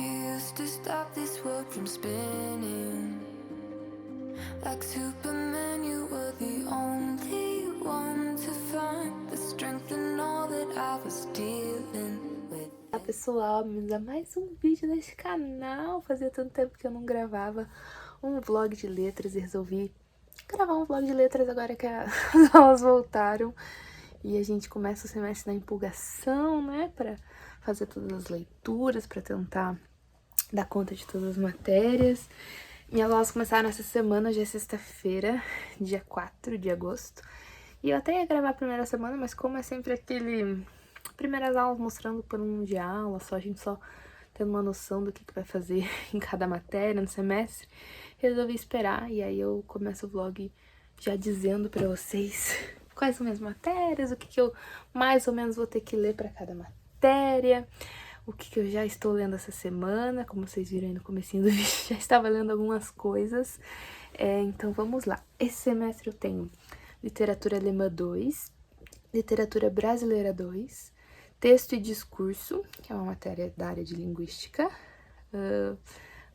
You used to stop this world from spinning. Like Superman, you were the only one to find the strength in all that I was dealing with. Olá pessoal, bem-vindos a mais um vídeo neste canal. Fazia tanto tempo que eu não gravava um vlog de letras e resolvi gravar um vlog de letras agora que as aulas voltaram. E a gente começa o semestre na empolgação, né, pra fazer todas as leituras, pra tentar dar conta de todas as matérias. Minhas aulas começaram essa semana, hoje é sexta-feira, dia 4 de agosto. E eu até ia gravar a primeira semana, mas como é sempre aquele... primeiras aulas mostrando por um de aula, só a gente só tendo uma noção do que vai fazer em cada matéria no semestre, resolvi esperar. E aí eu começo o vlog já dizendo pra vocês quais são minhas matérias, o que eu mais ou menos vou ter que ler pra cada matéria, o que eu já estou lendo essa semana. Como vocês viram aí no comecinho do vídeo, já estava lendo algumas coisas. Então vamos lá. Esse semestre eu tenho Literatura Alemã 2, Literatura Brasileira 2, Texto e Discurso, que é uma matéria da área de Linguística,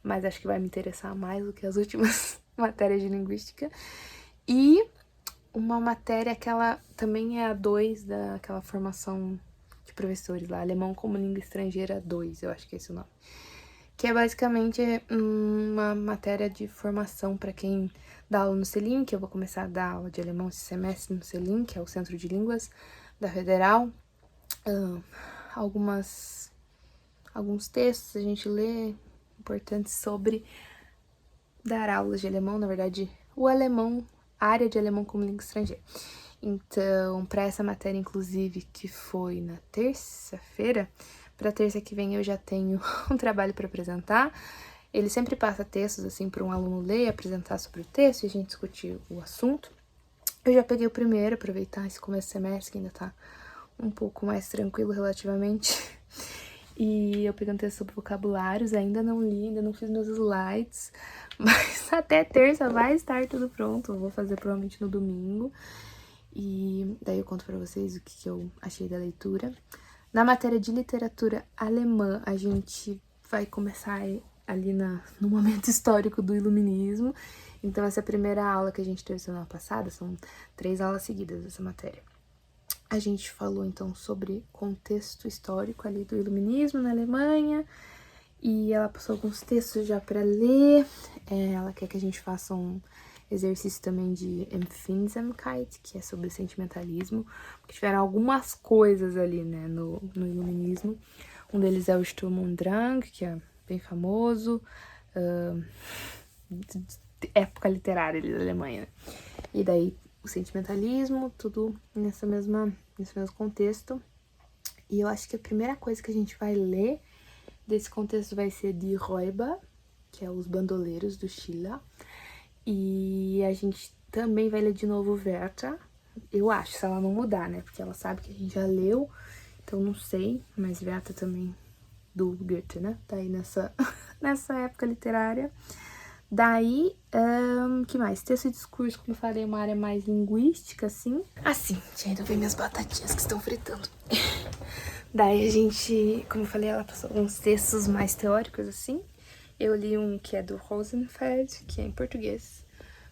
mas acho que vai me interessar mais do que as últimas matérias de Linguística, e uma matéria que ela também é a 2 daquela formação de professores lá, Alemão como Língua Estrangeira 2, eu acho que é esse o nome, que é basicamente uma matéria de formação para quem dá aula no CELIM, que eu vou começar a dar aula de alemão esse semestre no CELIM, que é o Centro de Línguas da Federal. Alguns textos a gente lê importantes sobre dar aulas de alemão, na verdade, o alemão, a área de alemão como língua estrangeira. Então, para essa matéria, inclusive, que foi na terça-feira, para terça que vem eu já tenho um trabalho para apresentar. Ele sempre passa textos assim para um aluno ler e apresentar sobre o texto e a gente discutir o assunto. Eu já peguei o primeiro, aproveitar esse começo de semestre que ainda tá um pouco mais tranquilo relativamente. E eu peguei um texto sobre vocabulários, ainda não li, ainda não fiz meus slides, mas até terça vai estar tudo pronto. Eu vou fazer provavelmente no domingo. E daí eu conto pra vocês o que eu achei da leitura. Na matéria de literatura alemã, a gente vai começar ali no momento histórico do iluminismo. Então essa é a primeira aula que a gente teve semana passada, são 3 aulas seguidas dessa matéria. A gente falou então sobre contexto histórico ali do iluminismo na Alemanha, e ela passou alguns textos já para ler. Ela quer que a gente faça um exercício também de Empfindsamkeit, que é sobre sentimentalismo, porque tiveram algumas coisas ali, né, no iluminismo. Um deles é o Sturm und Drang, que é bem famoso, época literária ali da Alemanha, né? E daí o sentimentalismo, tudo nesse mesmo contexto. E eu acho que a primeira coisa que a gente vai ler desse contexto vai ser de Räuber, que é Os Bandoleiros, do Schiller. E a gente também vai ler de novo Werther, eu acho, se ela não mudar, né? Porque ela sabe que a gente já leu, então não sei, mas Werther também do Goethe, né? Tá aí nessa época literária. Daí, que mais? Texto e discurso, como eu falei, uma área mais linguística, assim. Assim, gente, eu vi minhas batatinhas que estão fritando. Daí a gente, como eu falei, ela passou alguns textos mais teóricos, assim. Eu li um que é do Rosenfeld, que é em português,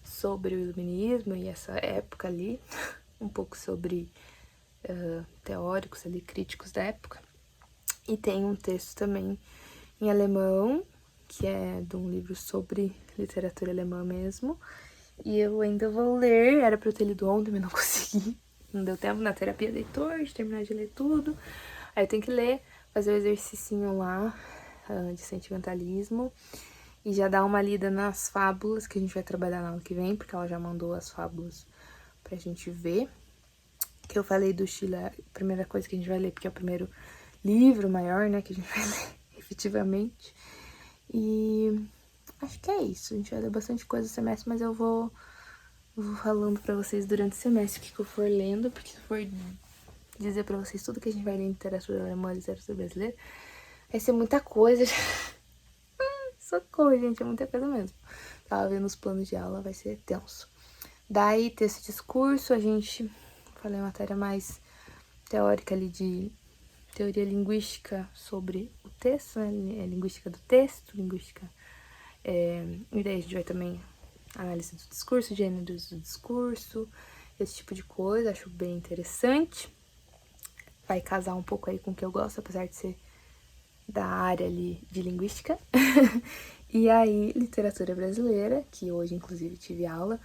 sobre o iluminismo e essa época ali. Um pouco sobre teóricos ali, críticos da época. E tem um texto também em alemão, que é de um livro sobre literatura alemã mesmo. E eu ainda vou ler, era pra eu ter lido ontem, mas não consegui. Não deu tempo na terapia de leitor de terminar de ler tudo. Aí eu tenho que ler, fazer o exercicinho lá de sentimentalismo. E já dar uma lida nas fábulas que a gente vai trabalhar na aula que vem, porque ela já mandou as fábulas pra gente ver. Que eu falei do Schiller, a primeira coisa que a gente vai ler, porque é o primeiro livro maior, né, que a gente vai ler efetivamente. E acho que é isso. A gente vai ler bastante coisa no semestre, mas eu vou falando pra vocês durante o semestre o que eu for lendo, porque se for dizer pra vocês tudo que a gente vai ler em literatura alemã e literatura brasileira, vai ser muita coisa. Socorro, gente, é muita coisa mesmo. Tava vendo os planos de aula, vai ser tenso. Daí, texto e discurso, a gente falei uma matéria mais teórica ali de teoria linguística sobre o texto, né? Linguística do texto, linguística... e daí a gente vai também análise do discurso, gêneros do discurso, esse tipo de coisa, acho bem interessante. Vai casar um pouco aí com o que eu gosto, apesar de ser da área ali de linguística. E aí, literatura brasileira, que hoje, inclusive, tive aula.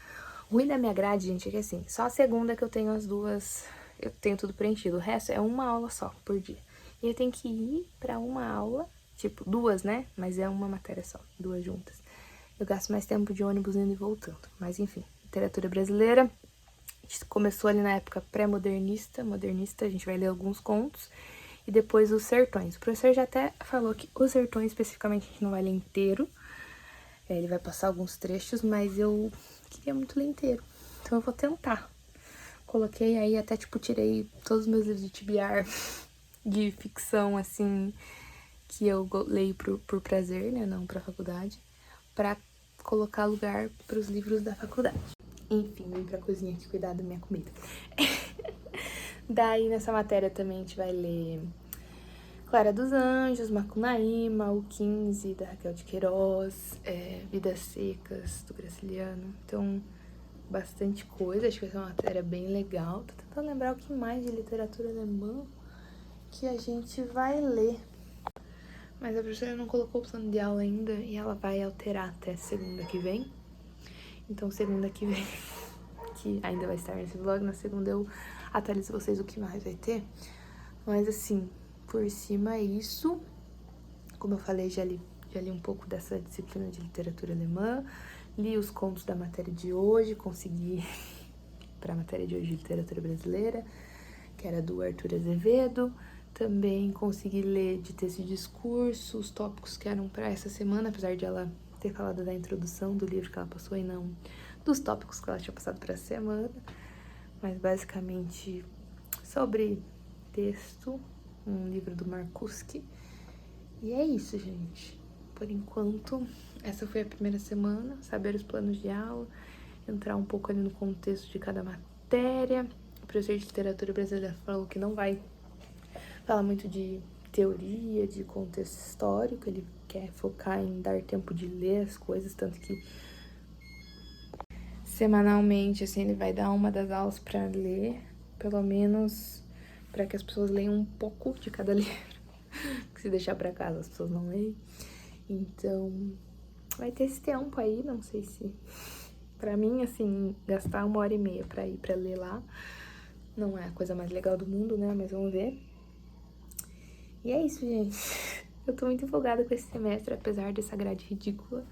O ruim da minha grade, gente, é que assim, só a segunda que eu tenho as duas, eu tenho tudo preenchido. O resto é uma aula só por dia. E eu tenho que ir pra uma aula, tipo, duas, né? Mas é uma matéria só, duas juntas. Eu gasto mais tempo de ônibus indo e voltando. Mas, enfim, literatura brasileira. A gente começou ali na época pré-modernista, modernista, a gente vai ler alguns contos. E depois os sertões. O professor já até falou que os sertões, especificamente, a gente não vai ler inteiro. Ele vai passar alguns trechos, mas eu queria muito ler inteiro. Então eu vou tentar. Coloquei aí, até tipo, tirei todos os meus livros de TBR de ficção, assim, que eu leio por prazer, né, não pra faculdade, pra colocar lugar pros livros da faculdade. Enfim, vim pra cozinha aqui cuidar da minha comida. Daí, nessa matéria também a gente vai ler Clara dos Anjos, Macunaíma, o 15, da Raquel de Queiroz, Vidas Secas, do Graciliano. Então, bastante coisa, acho que vai ser uma matéria bem legal. Tô tentando lembrar o que mais de literatura alemã que a gente vai ler. Mas a professora não colocou o plano de aula ainda e ela vai alterar até segunda que vem. Então, segunda que vem, que ainda vai estar nesse vlog, na segunda eu atualizo vocês o que mais vai ter. Mas, assim, por cima é isso. Como eu falei, já li um pouco dessa disciplina de literatura alemã. Li os contos da matéria de hoje, consegui para a matéria de hoje de literatura brasileira, que era do Arthur Azevedo. Também consegui ler de texto de discurso, os tópicos que eram para essa semana, apesar de ela ter falado da introdução do livro que ela passou e não dos tópicos que ela tinha passado para essa semana. Mas basicamente sobre texto, um livro do Marcuski. E é isso, gente. Por enquanto, essa foi a primeira semana, saber os planos de aula, entrar um pouco ali no contexto de cada matéria. O professor de literatura brasileira falou que não vai falar muito de teoria, de contexto histórico, ele quer focar em dar tempo de ler as coisas, tanto que semanalmente, assim, ele vai dar uma das aulas para ler, pelo menos para que as pessoas leiam um pouco de cada livro, que se deixar para casa as pessoas não leem. Então, vai ter esse tempo aí, não sei se... Pra mim, assim, gastar 1h30 pra ir pra ler lá não é a coisa mais legal do mundo, né? Mas vamos ver. E é isso, gente. Eu tô muito empolgada com esse semestre, apesar dessa grade ridícula.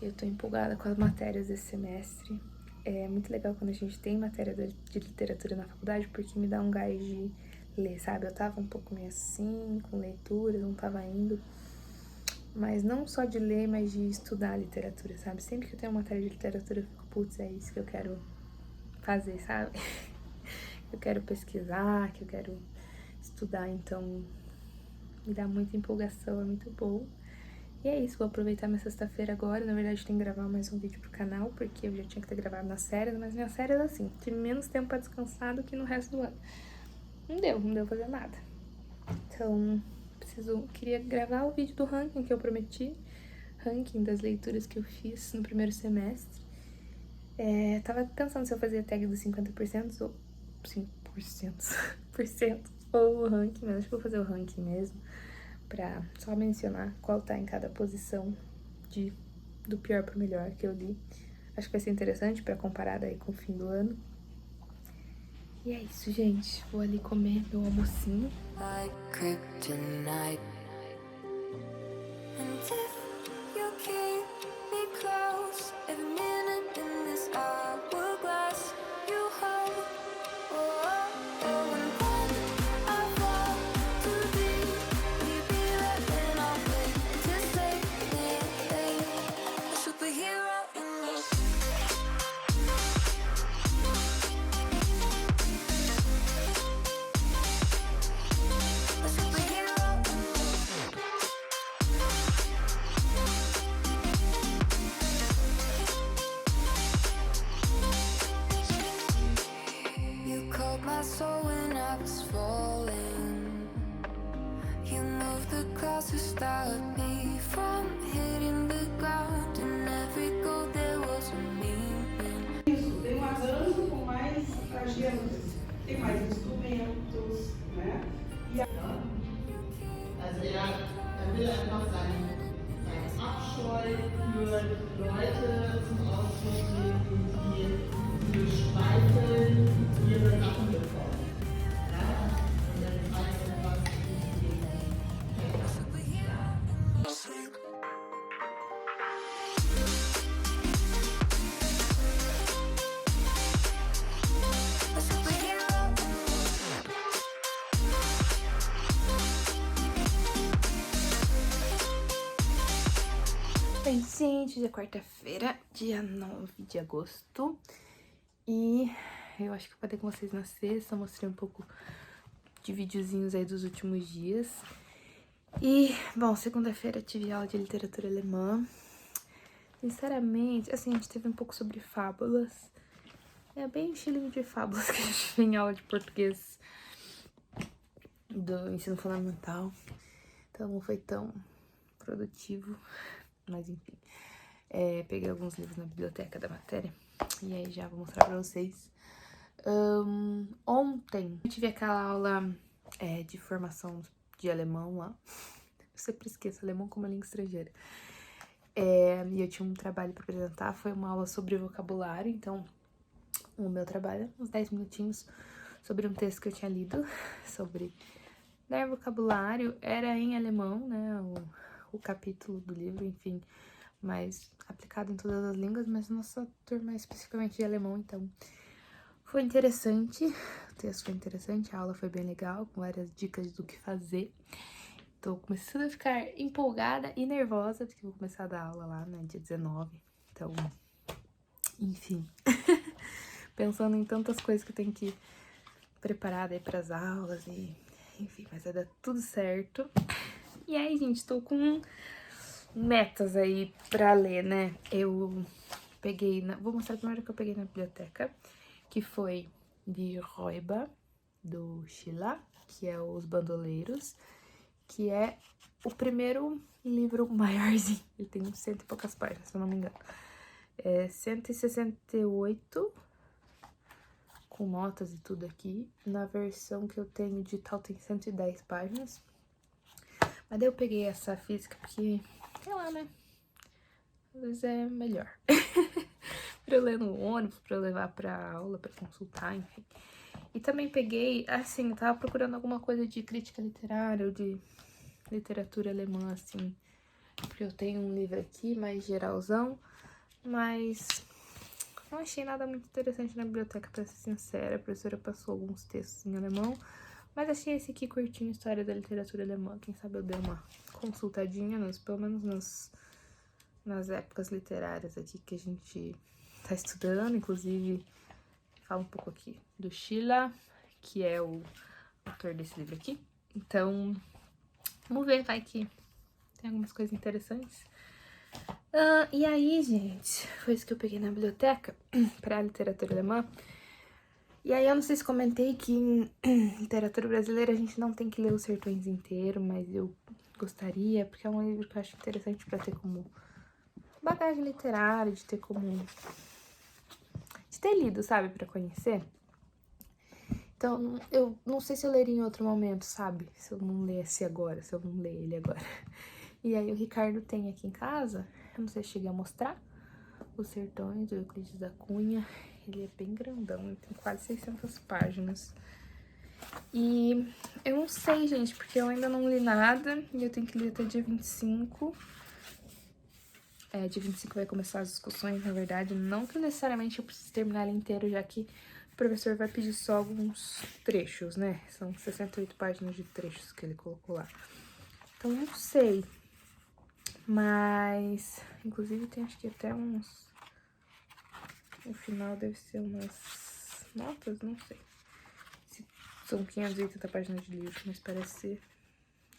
Eu tô empolgada com as matérias desse semestre. É muito legal quando a gente tem matéria de literatura na faculdade, porque me dá um gás de ler, sabe? Eu tava um pouco meio assim, com leituras, não tava indo. Mas não só de ler, mas de estudar literatura, sabe? Sempre que eu tenho uma matéria de literatura, eu fico, putz, é isso que eu quero fazer, sabe? Eu quero pesquisar, que eu quero estudar, então me dá muita empolgação, é muito bom. E é isso, vou aproveitar minha sexta-feira agora. Na verdade, tenho que gravar mais um vídeo pro canal, porque eu já tinha que ter gravado nas férias, mas minhas férias, assim, tive menos tempo pra descansar do que no resto do ano. Não deu fazer nada. Então... queria gravar o vídeo do ranking que eu prometi, ranking das leituras que eu fiz no primeiro semestre. Tava pensando se eu fazia a tag dos 50% ou 5% ou o ranking, mas acho que vou fazer o ranking mesmo, pra só mencionar qual tá em cada posição do pior pro melhor que eu li. Acho que vai ser interessante pra comparar daí com o fim do ano. E é isso, gente. Vou ali comer meu almocinho. Like kryptonite. And if you keep me close, every minute in this hourglass you hold. Oh, oh, oh, and when I fall too deep, we be letting off to say a superhero in me. My soul when I was falling. Isso, tem um arranjo com mais agendas, tem mais instrumentos, né? Also er will einfach seinen Abscheu für Leute zum Ausdruck bringen, die beschweifeln ihre Nachbarn. Ja? Und dann zeigt er, was Oi, gente, hoje é quarta-feira, dia 9 de agosto. E eu acho que eu falei com vocês na sexta, mostrei um pouco de videozinhos aí dos últimos dias. E, bom, segunda-feira tive aula de literatura alemã. Sinceramente, assim, a gente teve um pouco sobre fábulas. É bem estilinho de fábulas que a gente tem em aula de português do ensino fundamental. Então não foi tão produtivo. Mas enfim, peguei alguns livros na biblioteca da matéria. E aí já vou mostrar pra vocês. Ontem eu tive aquela aula de formação de alemão lá. Eu sempre esqueço alemão como língua estrangeira. E eu tinha um trabalho pra apresentar. Foi uma aula sobre vocabulário. Então o meu trabalho, uns 10 minutinhos, sobre um texto que eu tinha lido. Sobre dar vocabulário. Era em alemão, né, o capítulo do livro, enfim, mas aplicado em todas as línguas, mas nossa turma é especificamente de alemão, então foi interessante, o texto foi interessante, a aula foi bem legal, com várias dicas do que fazer. Tô começando a ficar empolgada e nervosa, porque eu vou começar a dar aula lá, né, dia 19, então, enfim, pensando em tantas coisas que eu tenho que preparar daí pras aulas e, enfim, mas vai dar tudo certo. E aí, gente, tô com metas aí pra ler, né? Eu peguei, vou mostrar primeiro o que eu peguei na biblioteca, que foi de Räuber, do Schiller, que é Os Bandoleiros, que é o primeiro livro maiorzinho. Ele tem 100 e poucas páginas, se eu não me engano. É 168, com notas e tudo aqui. Na versão que eu tenho digital tem 110 páginas. Mas daí eu peguei essa física porque, sei lá, né? Às vezes é melhor. Pra eu ler no ônibus, pra eu levar pra aula, pra consultar, enfim. E também peguei, assim, eu tava procurando alguma coisa de crítica literária ou de literatura alemã, assim. Porque eu tenho um livro aqui, mais geralzão, mas não achei nada muito interessante na biblioteca, pra ser sincera. A professora passou alguns textos em alemão, mas achei esse aqui curtinho, História da Literatura Alemã. Quem sabe eu dei uma consultadinha, pelo menos nas épocas literárias aqui que a gente tá estudando. Inclusive, fala um pouco aqui do Schiller, que é o autor desse livro aqui. Então, vamos ver, vai que tem algumas coisas interessantes. E aí, gente, foi isso que eu peguei na biblioteca pra literatura alemã. E aí eu não sei se comentei que em literatura brasileira a gente não tem que ler Os Sertões inteiro, mas eu gostaria, porque é um livro que eu acho interessante pra ter como bagagem literária, de ter ter lido, sabe, pra conhecer. Então, eu não sei se eu leria em outro momento, sabe, se eu não lesse agora, se eu não ler ele agora. E aí o Ricardo tem aqui em casa, eu não sei se cheguei a mostrar, Os Sertões, do Euclides da Cunha. Ele é bem grandão, ele tem quase 600 páginas. E eu não sei, gente, porque eu ainda não li nada e eu tenho que ler até dia 25. Dia 25 vai começar as discussões, na verdade. Não que necessariamente eu precise terminar ele inteiro, já que o professor vai pedir só alguns trechos, né? São 68 páginas de trechos que ele colocou lá. Então, não sei. Mas, inclusive, tem acho que até uns... No final deve ser umas notas, não sei. São 580 páginas de livro, mas parece ser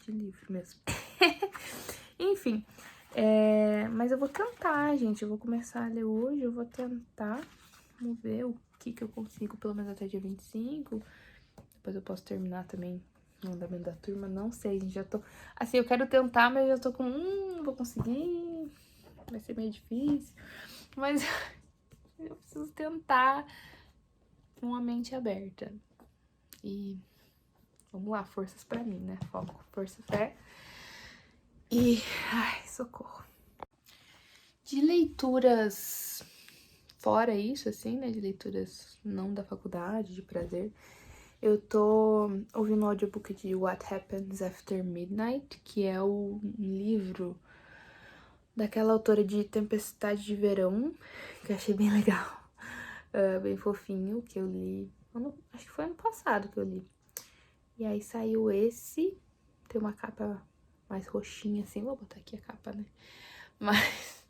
de livro mesmo. Enfim, mas eu vou tentar, gente. Eu vou começar a ler hoje, eu vou tentar. Vamos ver o que eu consigo, pelo menos até dia 25. Depois eu posso terminar também no andamento da turma, não sei, gente. Já tô... Assim, eu quero tentar, mas eu já tô com... não vou conseguir. Vai ser meio difícil. Mas... eu preciso tentar com uma mente aberta. E vamos lá, forças pra mim, né? Foco, força, fé. E, ai, socorro. De leituras fora isso, assim, né? De leituras não da faculdade, de prazer. Eu tô ouvindo o audiobook de What Happens After Midnight, que é o livro daquela autora de Tempestade de Verão, que eu achei bem legal, bem fofinho, que eu li, acho que foi ano passado que eu li. E aí saiu esse, tem uma capa mais roxinha assim, vou botar aqui a capa, né? Mas...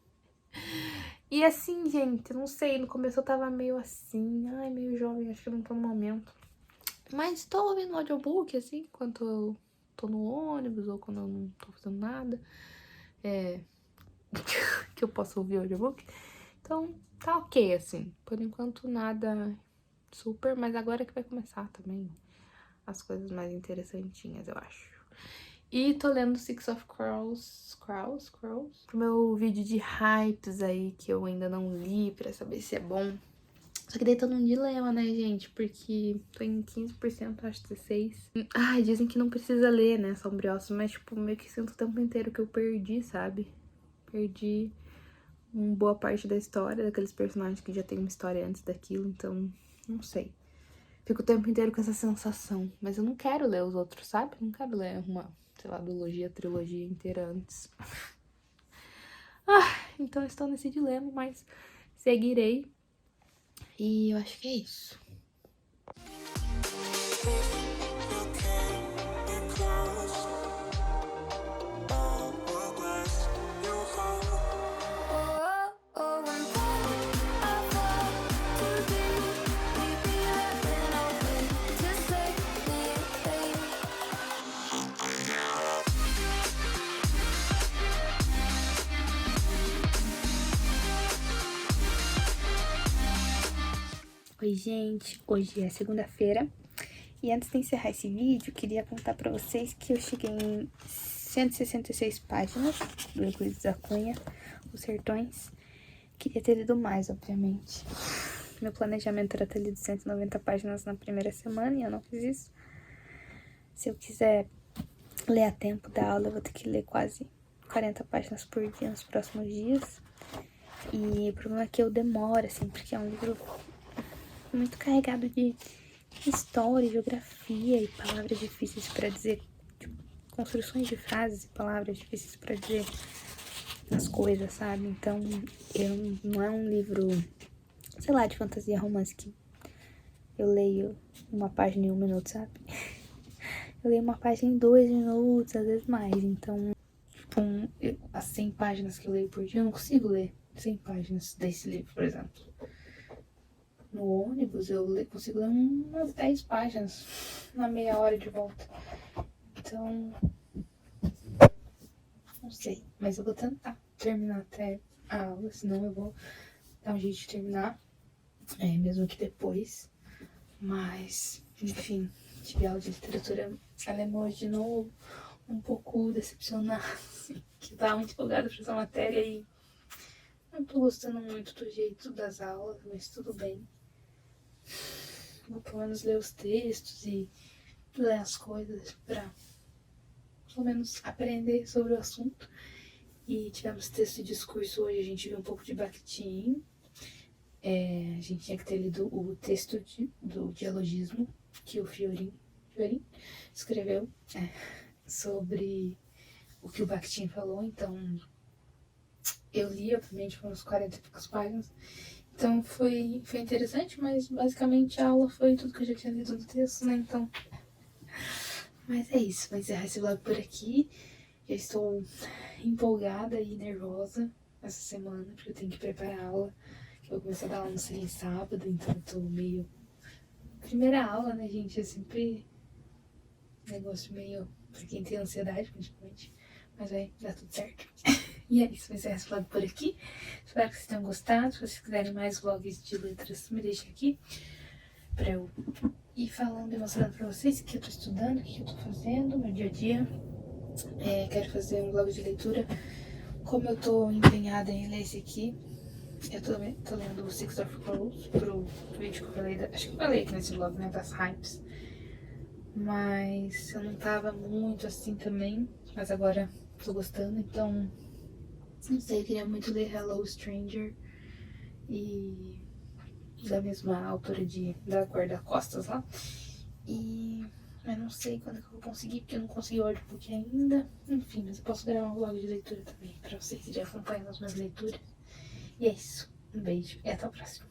E assim, gente, não sei, no começo eu tava meio assim, ai, meio jovem, acho que não tô no momento. Mas tô ouvindo audiobook, assim, enquanto eu tô no ônibus ou quando eu não tô fazendo nada. Que eu posso ouvir audiobook. Então, tá ok, assim. Por enquanto, nada super, mas agora que vai começar também as coisas mais interessantinhas, eu acho. E tô lendo Six of Crows, pro meu vídeo de hypes aí, que eu ainda não li, pra saber se é bom. Só que daí tô num dilema, né, gente? Porque tô em 15%, acho 16%. Ai, dizem que não precisa ler, né, Sombriossos, mas, tipo, meio que sinto o tempo inteiro que eu perdi, sabe? Perdi uma boa parte da história, daqueles personagens que já tem uma história antes daquilo, então, não sei. Fico o tempo inteiro com essa sensação, mas eu não quero ler os outros, sabe? Não quero ler uma, sei lá, duologia, trilogia inteira antes. Então eu estou nesse dilema, mas seguirei. E eu acho que é isso. Oi, gente, hoje é segunda-feira e antes de encerrar esse vídeo, queria contar pra vocês que eu cheguei em 166 páginas do Euclides da Cunha, Os Sertões. Queria ter lido mais, obviamente. Meu planejamento era ter lido 190 páginas na primeira semana e eu não fiz isso. Se eu quiser ler a tempo da aula, eu vou ter que ler quase 40 páginas por dia nos próximos dias. E o problema é que eu demoro, assim, porque é um livro muito carregado de história, geografia e palavras difíceis pra dizer, tipo, construções de frases e palavras difíceis pra dizer as coisas, sabe? Então, não é um livro, sei lá, de fantasia romance que eu leio uma página em 1 minuto, sabe? Eu leio uma página em 2 minutos, às vezes mais. Então, tipo, as 100 páginas que eu leio por dia, eu não consigo ler 100 páginas desse livro, por exemplo. No ônibus, eu consigo ler umas 10 páginas na meia hora de volta. Então, não sei. Mas eu vou tentar terminar até a aula, senão eu vou dar um jeito de terminar, mesmo que depois. Mas, enfim, tive aula de literatura alemã hoje de novo, um pouco decepcionada, assim, que tava muito empolgada pra essa matéria e não tô gostando muito do jeito das aulas, mas tudo bem. Vou pelo menos ler os textos e ler as coisas pra pelo menos aprender sobre o assunto. E tivemos texto de discurso hoje, a gente viu um pouco de Bakhtin. A gente tinha que ter lido o texto do dialogismo que o Fiorin escreveu sobre o que o Bakhtin falou. Então, eu li, obviamente, foram uns 40 e poucas páginas. Então, foi interessante, mas basicamente a aula foi tudo que eu já tinha lido no texto, né? Então, mas é isso, vou encerrar esse vlog por aqui. Já estou empolgada e nervosa essa semana, porque eu tenho que preparar a aula. Eu vou começar a dar aula no CELIM sábado, então eu tô meio... Primeira aula, né, gente? É sempre um negócio meio... Pra quem tem ansiedade, principalmente. Mas vai dar tudo certo. E é isso, vou encerrar esse vlog por aqui. Espero que vocês tenham gostado. Se vocês quiserem mais vlogs de letras, me deixem aqui. Pra eu ir falando e mostrando pra vocês o que eu tô estudando, o que eu tô fazendo, meu dia a dia. Quero fazer um vlog de leitura. Como eu tô empenhada em ler esse aqui, Eu tô lendo o Six of Crows pro vídeo que eu falei, acho que eu falei aqui nesse vlog, né, das hypes. Mas eu não tava muito assim também, mas agora tô gostando, então não sei, eu queria muito ler Hello Stranger e da mesma autora da Guarda-Costas lá. Mas não sei quando que eu vou conseguir, porque eu não consegui o audiobook ainda. Enfim, mas eu posso gravar um vlog de leitura também, pra vocês irem acompanhando as minhas leituras. E é isso. Um beijo e até o próximo.